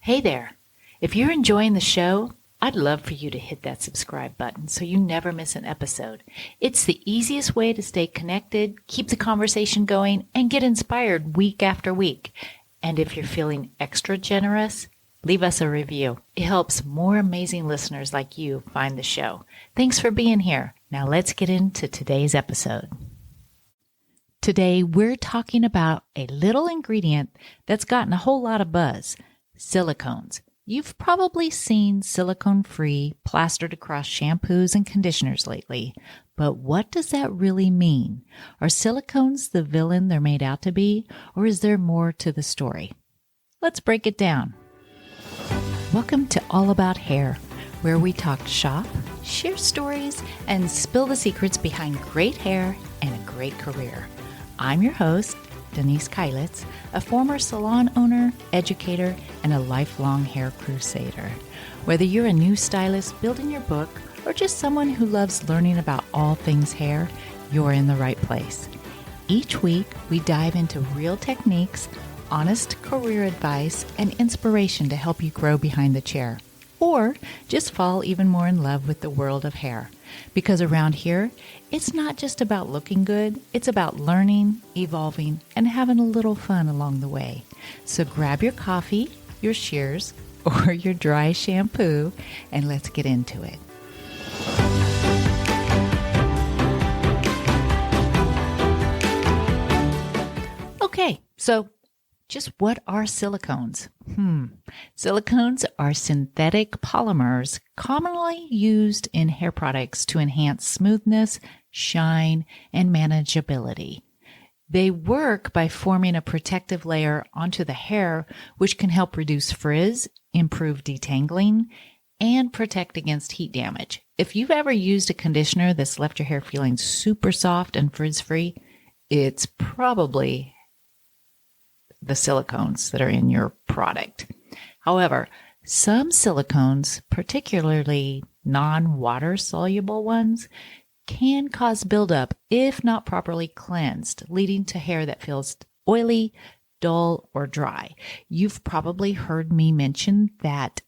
Hey there. If you're enjoying the show, I'd love for you to hit that subscribe button so you never miss an episode. It's the easiest way to stay connected, keep the conversation going, and get inspired week after week. And if you're feeling extra generous, leave us a review. It helps more amazing listeners like you find the show. Thanks for being here. Now let's get into today's episode. Today, we're talking about a little ingredient that's gotten a whole lot of buzz, silicones. You've probably seen silicone-free plastered across shampoos and conditioners lately, but what does that really mean? Are silicones the villain they're made out to be, or is there more to the story? Let's break it down. Welcome to All About Hair, where we talk shop, share stories, and spill the secrets behind great hair and a great career. I'm your host, Denise Keilitz, a former salon owner, educator, and a lifelong hair crusader. Whether you're a new stylist building your book or just someone who loves learning about all things hair, you're in the right place. Each week, we dive into real techniques, honest career advice, and inspiration to help you grow behind the chair, or just fall even more in love with the world of hair. Because around here, it's not just about looking good, it's about learning, evolving, and having a little fun along the way. So grab your coffee, your shears, or your dry shampoo, and let's get into it. Okay, so just what are silicones? Silicones are synthetic polymers commonly used in hair products to enhance smoothness, shine, and manageability. They work by forming a protective layer onto the hair, which can help reduce frizz, improve detangling, and protect against heat damage. If you've ever used a conditioner that's left your hair feeling super soft and frizz-free, it's probably the silicones that are in your product. However, some silicones, particularly non-water soluble ones, can cause buildup if not properly cleansed, leading to hair that feels oily, dull, or dry. You've probably heard me mention that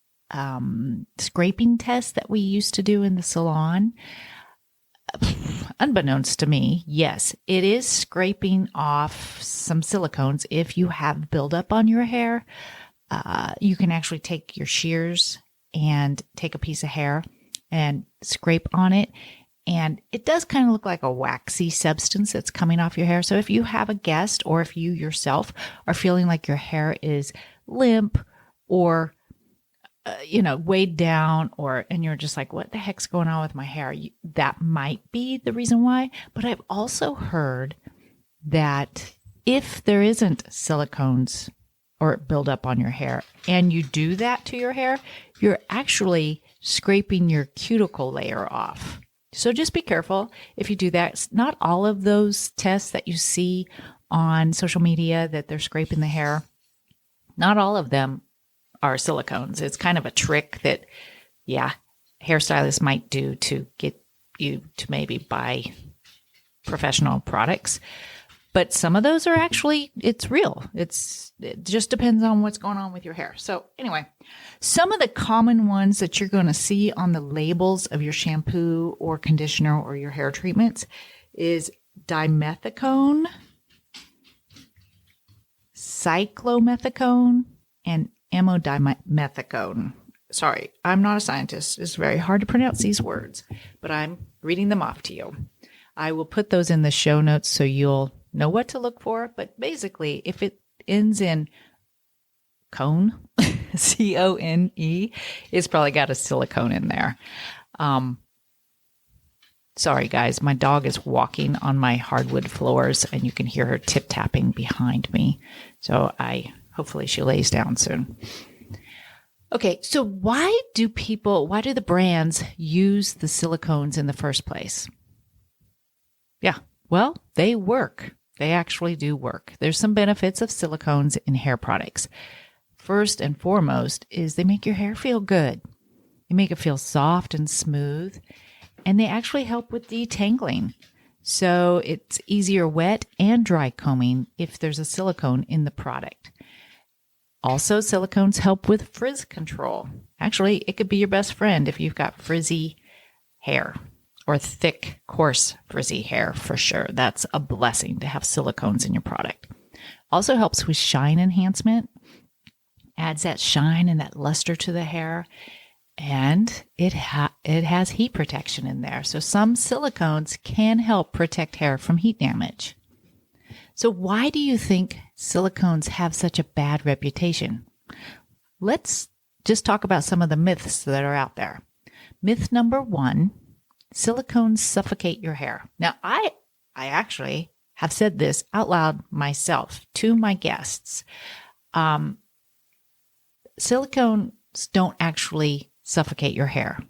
scraping test that we used to do in the salon. Unbeknownst to me, yes, it is scraping off some silicones. If you have buildup on your hair, you can actually take your shears and take a piece of hair and scrape on it. And it does kind of look like a waxy substance that's coming off your hair. So if you have a guest or if you yourself are feeling like your hair is limp or weighed down and you're just like, what the heck's going on with my hair? That might be the reason why. But I've also heard that if there isn't silicones or buildup on your hair and you do that to your hair, you're actually scraping your cuticle layer off. So just be careful if you do that. Not all of those tests that you see on social media that they're scraping the hair, not all of them are silicones. It's kind of a trick that, hairstylists might do to get you to maybe buy professional products. But some of those are actually, it's real. It just depends on what's going on with your hair. So anyway, some of the common ones that you're going to see on the labels of your shampoo or conditioner or your hair treatments is dimethicone, cyclomethicone, and amodimethicone. Sorry, I'm not a scientist. It's very hard to pronounce these words, but I'm reading them off to you. I will put those in the show notes so you'll know what to look for. But basically, if it ends in cone, C-O-N-E, it's probably got a silicone in there. Sorry, guys. My dog is walking on my hardwood floors, and you can hear her tip-tapping behind me. So hopefully she lays down soon. Okay, so why do the brands use the silicones in the first place? Yeah, well, they work. They actually do work. There's some benefits of silicones in hair products. First and foremost is they make your hair feel good. They make it feel soft and smooth, and they actually help with detangling. So it's easier wet and dry combing if there's a silicone in the product. Also, silicones help with frizz control. Actually, it could be your best friend if you've got frizzy hair or thick, coarse, frizzy hair for sure. That's a blessing to have silicones in your product. Also helps with shine enhancement, adds that shine and that luster to the hair, and it has heat protection in there. So some silicones can help protect hair from heat damage. So why do you think silicones have such a bad reputation? Let's just talk about some of the myths that are out there. Myth number 1, silicones suffocate your hair. Now, I actually have said this out loud myself to my guests. Silicones don't actually suffocate your hair.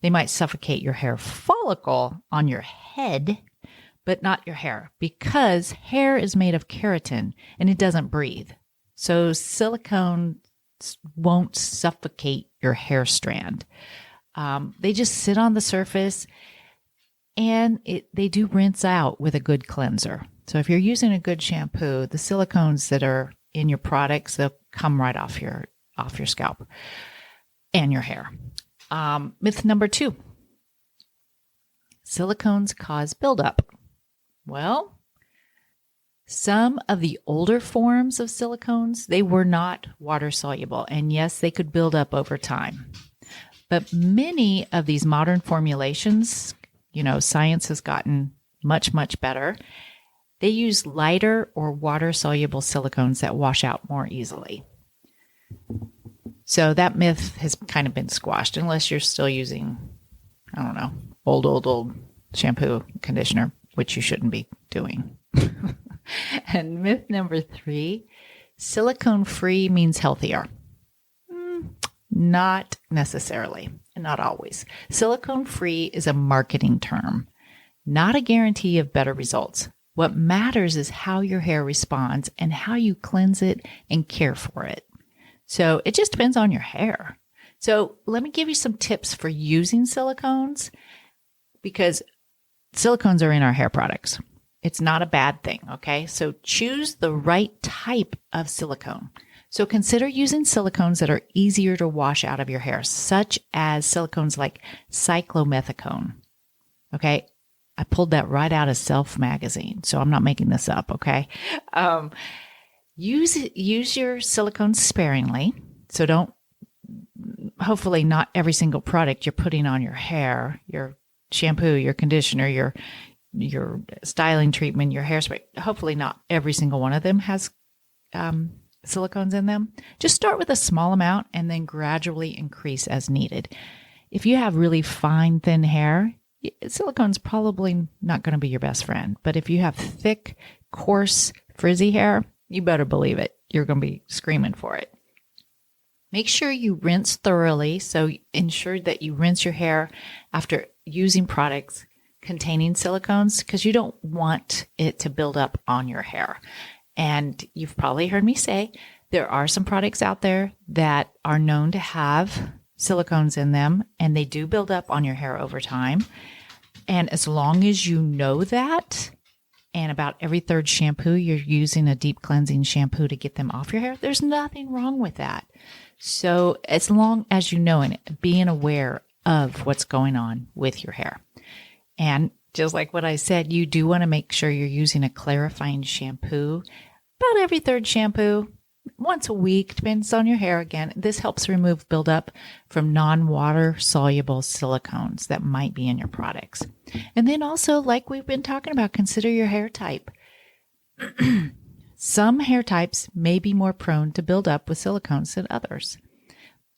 They might suffocate your hair follicle on your head, but not your hair, because hair is made of keratin and it doesn't breathe. So silicone won't suffocate your hair strand. They just sit on the surface, and they do rinse out with a good cleanser. So if you're using a good shampoo, the silicones that are in your products, they'll come right off your scalp and your hair. Myth number 2, silicones cause buildup. Well, some of the older forms of silicones, they were not water soluble, and yes, they could build up over time. But many of these modern formulations, science has gotten much, much better. They use lighter or water-soluble silicones that wash out more easily. So that myth has kind of been squashed, unless you're still using, old shampoo, conditioner, which you shouldn't be doing. And myth number 3, silicone-free means healthier. Not necessarily, and not always. Silicone-free is a marketing term, not a guarantee of better results. What matters is how your hair responds and how you cleanse it and care for it. So it just depends on your hair. So let me give you some tips for using silicones, because silicones are in our hair products. It's not a bad thing, okay? So choose the right type of silicone. So consider using silicones that are easier to wash out of your hair, such as silicones like cyclomethicone. Okay, I pulled that right out of Self magazine, so I'm not making this up, okay? Use your silicones sparingly. So hopefully not every single product you're putting on your hair, your shampoo, your conditioner, your styling treatment, your hairspray, hopefully not every single one of them has silicones in them. Just start with a small amount and then gradually increase as needed. If you have really fine, thin hair, silicone's probably not going to be your best friend. But if you have thick, coarse, frizzy hair, you better believe it. You're going to be screaming for it. Make sure you rinse thoroughly. So ensure that you rinse your hair after using products containing silicones, because you don't want it to build up on your hair. And you've probably heard me say there are some products out there that are known to have silicones in them, and they do build up on your hair over time. And as long as you know that, and about every third shampoo, you're using a deep cleansing shampoo to get them off your hair, there's nothing wrong with that. So as long as you know and being aware of what's going on with your hair. And just like what I said, you do want to make sure you're using a clarifying shampoo about every third shampoo, once a week, depends on your hair again. This helps remove buildup from non-water soluble silicones that might be in your products. And then also, like we've been talking about, consider your hair type. Some hair types may be more prone to build up with silicones than others.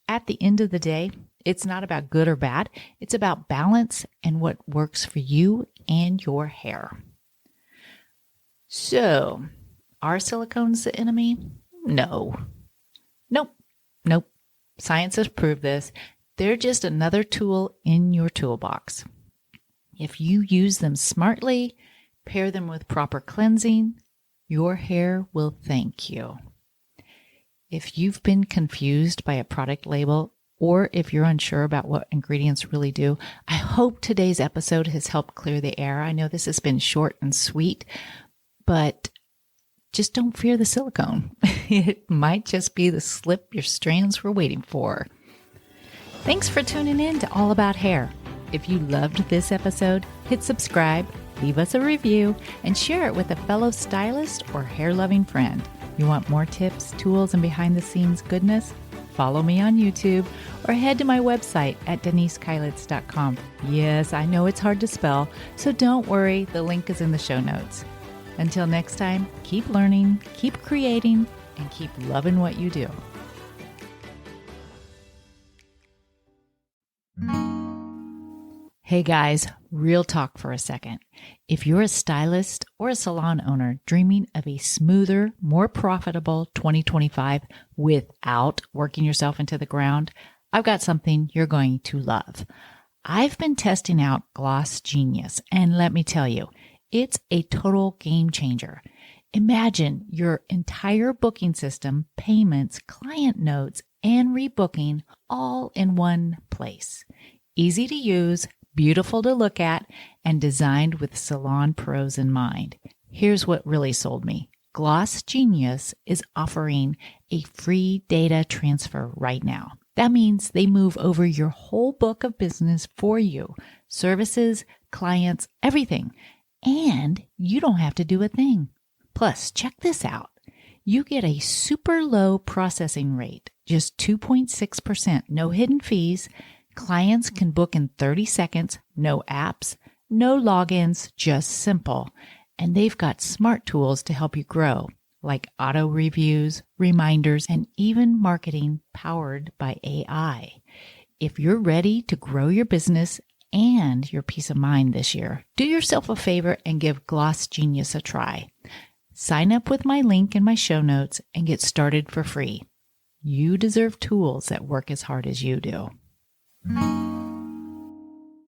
At the end of the day, it's not about good or bad. It's about balance and what works for you and your hair. So, are silicones the enemy? No. Nope. Science has proved this. They're just another tool in your toolbox. If you use them smartly, pair them with proper cleansing, your hair will thank you. If you've been confused by a product label, or if you're unsure about what ingredients really do, I hope today's episode has helped clear the air. I know this has been short and sweet, but Just don't fear the silicone. It might just be the slip your strands were waiting for. Thanks for tuning in to All About Hair. If you loved this episode, hit subscribe, leave us a review, and share it with a fellow stylist or hair-loving friend. You want more tips, tools, and behind-the-scenes goodness? Follow me on YouTube or head to my website at denisekailitz.com. Yes, I know it's hard to spell, so don't worry, the link is in the show notes. Until next time, keep learning, keep creating, and keep loving what you do. Hey guys, real talk for a second. If you're a stylist or a salon owner dreaming of a smoother, more profitable 2025 without working yourself into the ground, I've got something you're going to love. I've been testing out Gloss Genius, and let me tell you, it's a total game changer. Imagine your entire booking system, payments, client notes, and rebooking all in one place. Easy to use, beautiful to look at, and designed with salon pros in mind. Here's what really sold me. Gloss Genius is offering a free data transfer right now. That means they move over your whole book of business for you. Services, clients, everything. And you don't have to do a thing. Plus, check this out. You get a super low processing rate, just 2.6%, no hidden fees. Clients can book in 30 seconds, no apps, no logins, just simple. And they've got smart tools to help you grow, like auto reviews, reminders, and even marketing powered by AI. If you're ready to grow your business and your peace of mind this year, do yourself a favor and give Gloss Genius a try. Sign up with my link in my show notes and get started for free. You deserve tools that work as hard as you do.